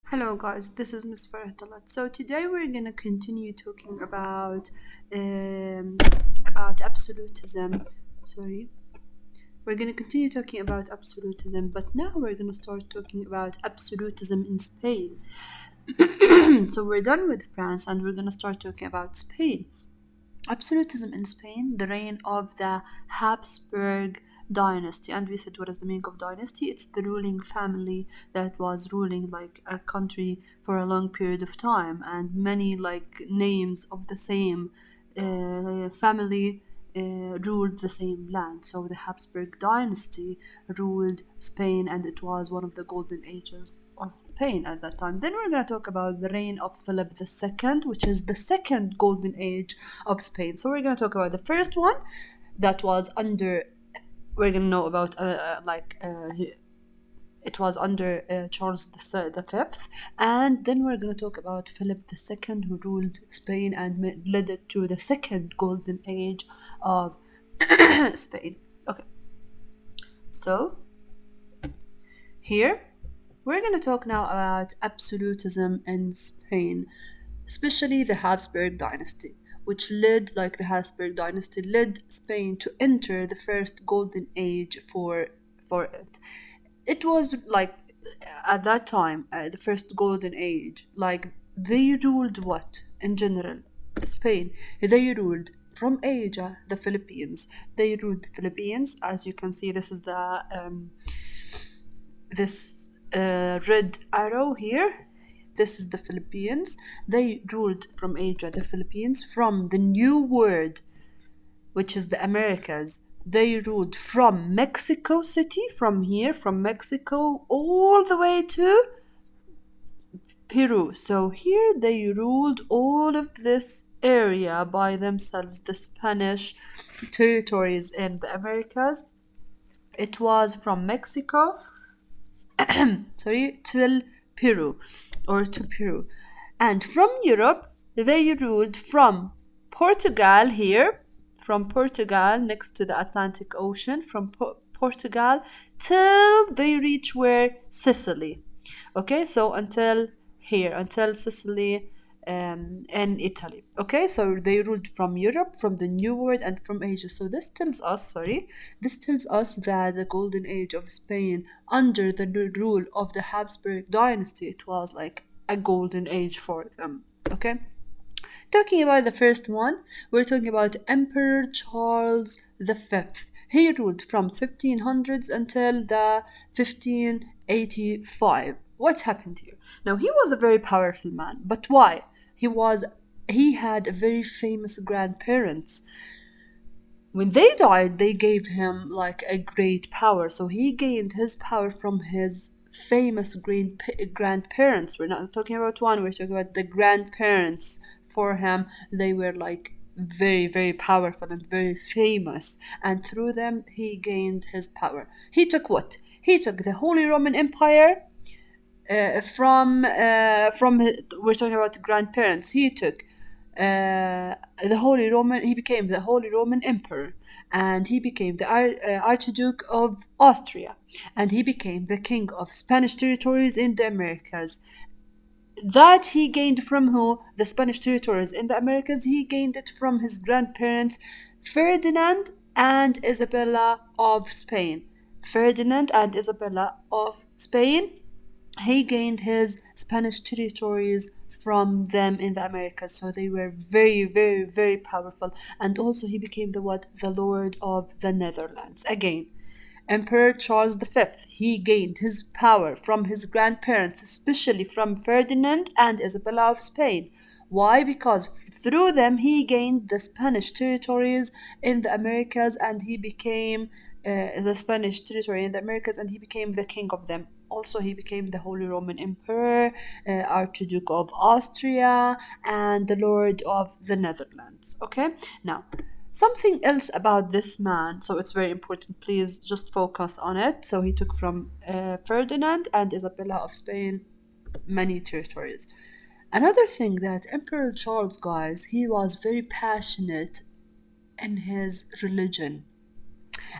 Hello guys, this is Miss Farhatalat. So today we're gonna continue talking um, about absolutism. Sorry, we're gonna continue talking about absolutism, but now we're gonna start talking about absolutism in Spain. So we're done with France, and we're gonna start talking about Spain. Absolutism in Spain, the reign of the Habsburg dynasty. And we said, what is the meaning of dynasty? It's the ruling family that was ruling like a country for a long period of time, and many like names of the same family ruled the same land. So the Habsburg dynasty ruled Spain, and it was one of the golden ages of Spain at that time. Then we're going to talk about the reign of Philip II, which is the second golden age of Spain. So we're going to talk about the first one that was under, we're going to know about it was under Charles the Fifth, and then we're going to talk about Philip II, who ruled Spain and led it to the second golden age of Spain. Okay, so here we're going to talk now about absolutism in Spain, especially the Habsburg dynasty, which the Habsburg dynasty led Spain to enter the first golden age for it. It was like at that time, the first golden age, like they ruled what in general? Spain. They ruled from Asia, the Philippines. They ruled the Philippines. As you can see, this is the this red arrow here. This is the Philippines. They ruled from Asia, the Philippines, from the New World, which is the Americas. They ruled from Mexico City, from here, from Mexico, all the way to Peru. So here they ruled all of this area by themselves, the Spanish territories in the Americas. It was from Mexico, sorry, till Peru, or to Peru. And from Europe, they ruled from Portugal here, from Portugal next to the Atlantic Ocean, from Portugal till they reach where? Sicily. Okay, so until here, until Sicily and Italy. Okay, so they ruled from Europe, from the New World, and from Asia. So this tells us that the golden age of Spain under the rule of the Habsburg dynasty, it was like a golden age for them. Okay. Talking about the first one, we're talking about Emperor Charles V. He ruled from 1500s until the 1585. What happened here? Now he was a very powerful man, but why? He had a very famous grandparents. When they died, they gave him like a great power. So he gained his power from his famous grandparents. We're not talking about one, we're talking about the grandparents for him. They were like very, very powerful and very famous. And through them, he gained his power. He took what? He took the Holy Roman Empire we're talking about grandparents. He took the Holy Roman. He became the Holy Roman Emperor, and he became the Archduke of Austria, and he became the King of Spanish territories in the Americas. That he gained from who? The Spanish territories in the Americas. He gained it from his grandparents, Ferdinand and Isabella of Spain. Ferdinand and Isabella of Spain, he gained his Spanish territories from them in the Americas. So they were very, very, very powerful. And also he became the Lord of the Netherlands. Again, Emperor Charles V, he gained his power from his grandparents, especially from Ferdinand and Isabella of Spain. Why? Because through them he gained the Spanish territories in the Americas, and he became the Spanish territory in the Americas, and he became the king of them. Also, he became the Holy Roman Emperor, Archduke of Austria, and the Lord of the Netherlands. Okay, now something else about this man, so it's very important, please just focus on it. So he took from Ferdinand and Isabella of Spain many territories. Another thing that Emperor Charles, guys, he was very passionate in his religion,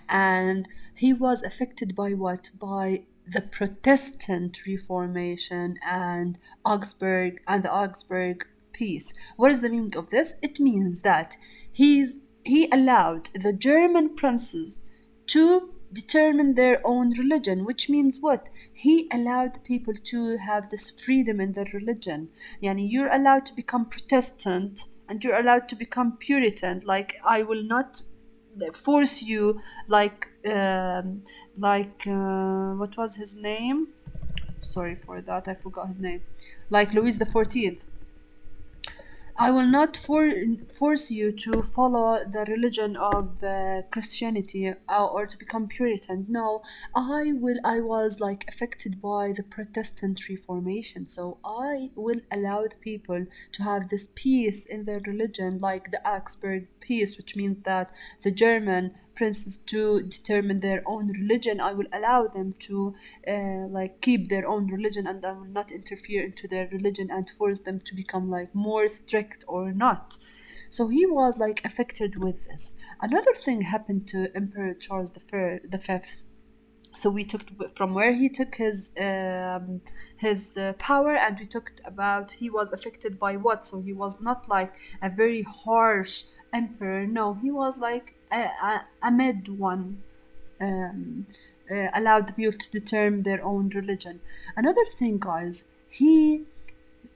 and he was affected by what? By the Protestant Reformation and the Augsburg Peace. What is the meaning of this? It means that he allowed the German princes to determine their own religion, which means what? He allowed the people to have this freedom in their religion. Yani you're allowed to become Protestant and you're allowed to become Puritan. Like, I will not force you, what was his name? Sorry for that, I forgot his name. Like Louis the 14th. I will not force you to follow the religion of Christianity, or to become Puritan. No, I was like affected by the Protestant Reformation, so I will allow the people to have this peace in their religion, like the Augsburg Peace, which means that the German princes to determine their own religion. I will allow them to like keep their own religion, and I will not interfere into their religion and force them to become like more strict or not. So he was like affected with this. Another thing happened to Emperor Charles the Fifth. So we took from where he took his power, and we talked about he was affected by what. So he was not like a very harsh emperor. No, he was like a mid one, um, allowed the people to determine their own religion. Another thing, guys, he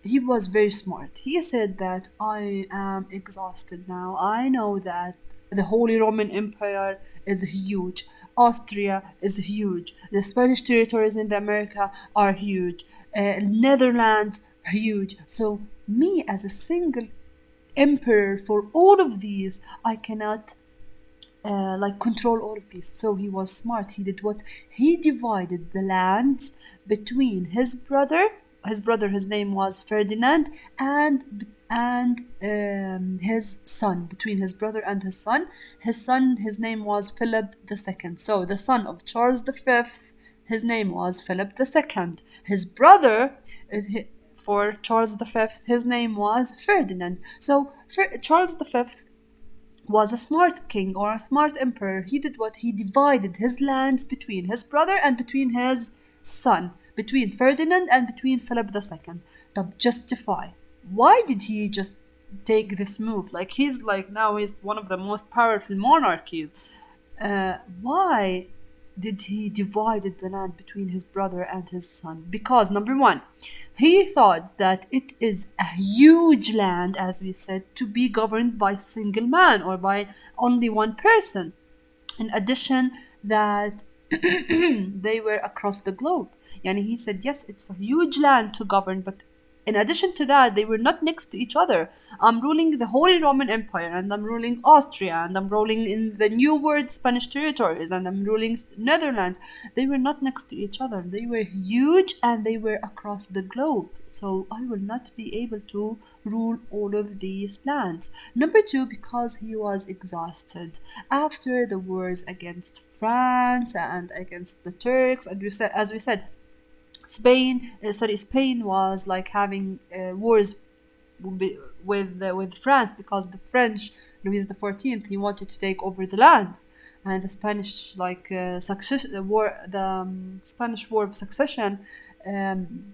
was very smart. He said that I am exhausted now. I know that the Holy Roman Empire is huge. Austria is huge. The Spanish territories in the America are huge. Netherlands, huge. So me as a single emperor for all of these, I cannot like control all of this. So he was smart. He did what? He divided the lands between his brother. His name was Ferdinand, and his son. Between his brother and his son. His name was Philip II. So the son of Charles V, his name was Philip II. His brother, for Charles V, his name was Ferdinand. So Charles V was a smart king or a smart emperor. He did what? He divided his lands between his brother and between his son, between Ferdinand and between Philip II. To justify. Why did he just take this move? Like, he's like, now he's one of the most powerful monarchies. Why did he divided the land between his brother and his son? Because number one, he thought that it is a huge land, as we said, to be governed by single man or by only one person. In addition, that they were across the globe. Yani he said, yes, it's a huge land to govern, but in addition to that, they were not next to each other. I'm ruling the Holy Roman Empire, and I'm ruling Austria, and I'm ruling in the new world Spanish territories, and I'm ruling Netherlands. They were not next to each other. They were huge, and they were across the globe. So I will not be able to rule all of these lands. Number two, because he was exhausted after the wars against France and against the Turks, and as we said, Spain was like having wars with France, because the French, Louis the 14th, he wanted to take over the lands, and the Spanish Spanish War of Succession, um,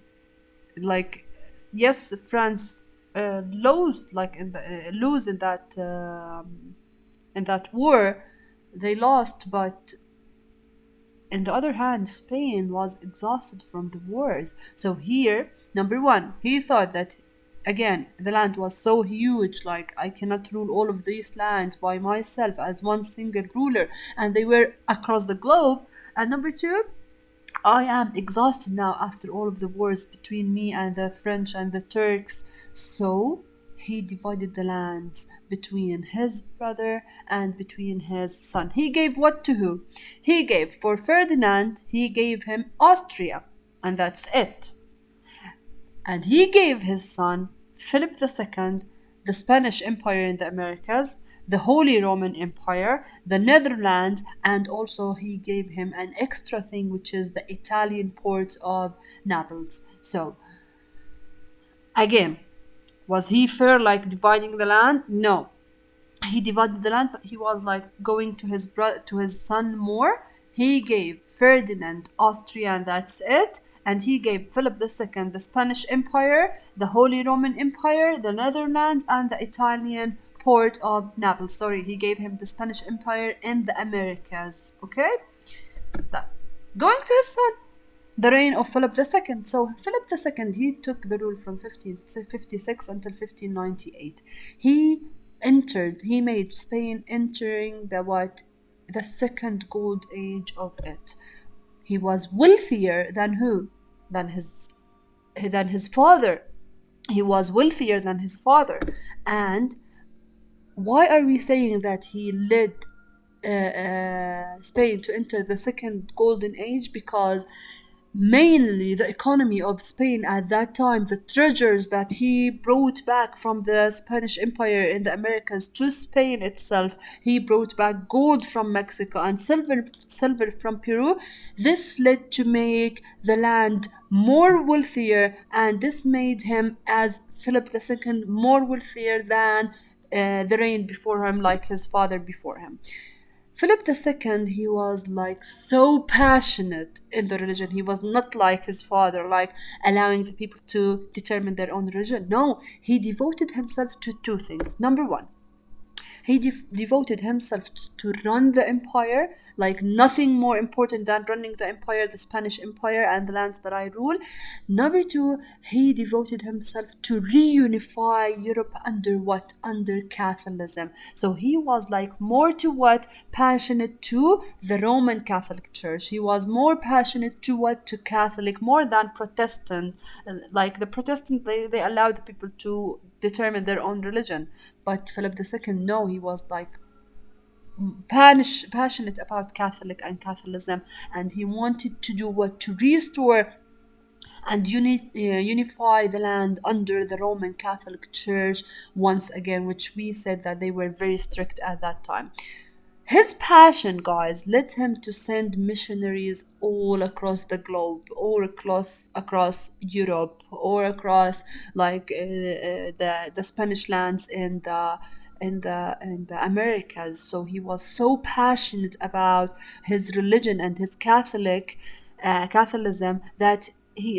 like, yes, France lost like in the lose in that war. They lost, but on the other hand, Spain was exhausted from the wars. So here, number one, he thought that, again, the land was so huge, like, I cannot rule all of these lands by myself as one single ruler, and they were across the globe. And number two, I am exhausted now after all of the wars between me and the French and the Turks. So he divided the lands between his brother and between his son. He gave what to who? He gave, for Ferdinand, he gave him Austria, and that's it. And he gave his son, Philip II, the Spanish Empire in the Americas, the Holy Roman Empire, the Netherlands, and also he gave him an extra thing, which is the Italian port of Naples. So, again, was he fair, like dividing the land? No. He divided the land, but he was like going to his son more. He gave Ferdinand Austria, and that's it. And he gave Philip II the Spanish Empire, the Holy Roman Empire, the Netherlands, and the Italian port of Naples. Sorry, he gave him the Spanish Empire in the Americas. Okay? That. Going to his son, the reign of Philip II. So Philip II, he took the rule from 1556 until 1598. He made Spain entering the second gold age of it. He was wealthier than who? Than his father. He was wealthier than his father. And why are we saying that he led Spain to enter the second golden age? Because mainly the economy of Spain at that time, the treasures that he brought back from the Spanish Empire in the Americas to Spain itself, he brought back gold from Mexico and silver from Peru. This led to make the land more wealthier, and this made him, as Philip II, more wealthier than the reign before him, like his father before him. Philip II, he was like so passionate in the religion. He was not like his father, like allowing the people to determine their own religion. No, he devoted himself to two things. Number one, he devoted himself to run the empire, like nothing more important than running the empire, the Spanish Empire, and the lands that I rule. Number two, he devoted himself to reunify Europe under what? Under Catholicism. So he was like more to what? Passionate to the Roman Catholic Church. He was more passionate to what? To Catholic, more than Protestant. Like the Protestant, they allowed the people to determine their own religion. But Philip II, no, he was like passionate about Catholic and Catholicism, and he wanted to do what? To restore and unify the land under the Roman Catholic Church once again, which we said that they were very strict at that time. His passion, guys, led him to send missionaries all across the globe, or across Europe, or across like the Spanish lands in the Americas. So he was so passionate about his religion and his Catholicism that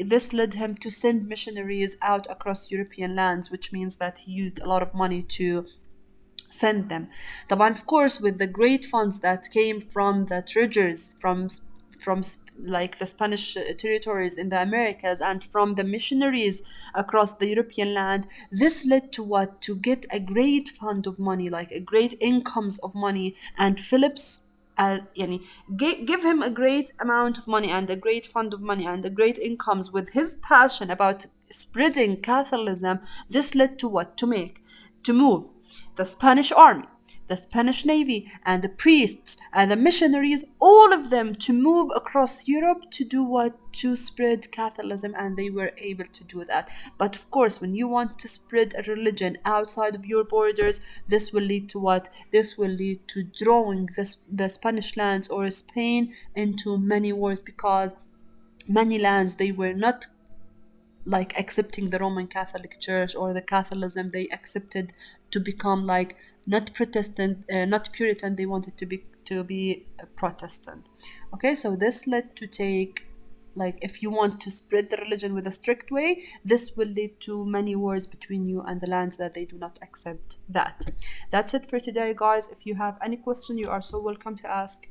this led him to send missionaries out across European lands, which means that he used a lot of money to send them. طبعا, of course, with the great funds that came from the treasures from like the Spanish territories in the Americas and from the missionaries across the European land, this led to what? To get a great fund of money, like a great incomes of money. And Philip's give him a great amount of money and a great fund of money and a great incomes with his passion about spreading Catholicism. This led to what? To move the Spanish army, the Spanish navy, and the priests and the missionaries, all of them, to move across Europe to do what? To spread Catholicism, and they were able to do that. But of course, when you want to spread a religion outside of your borders, this will lead to what? This will lead to drawing the Spanish lands or Spain into many wars, because many lands, they were not like accepting the Roman Catholic Church or the Catholicism. They accepted to become like not Protestant, not Puritan. They wanted to be a Protestant. Okay, so this led to take, like, if you want to spread the religion with a strict way, this will lead to many wars between you and the lands that they do not accept that. That's it for today, guys. If you have any question, you are so welcome to ask.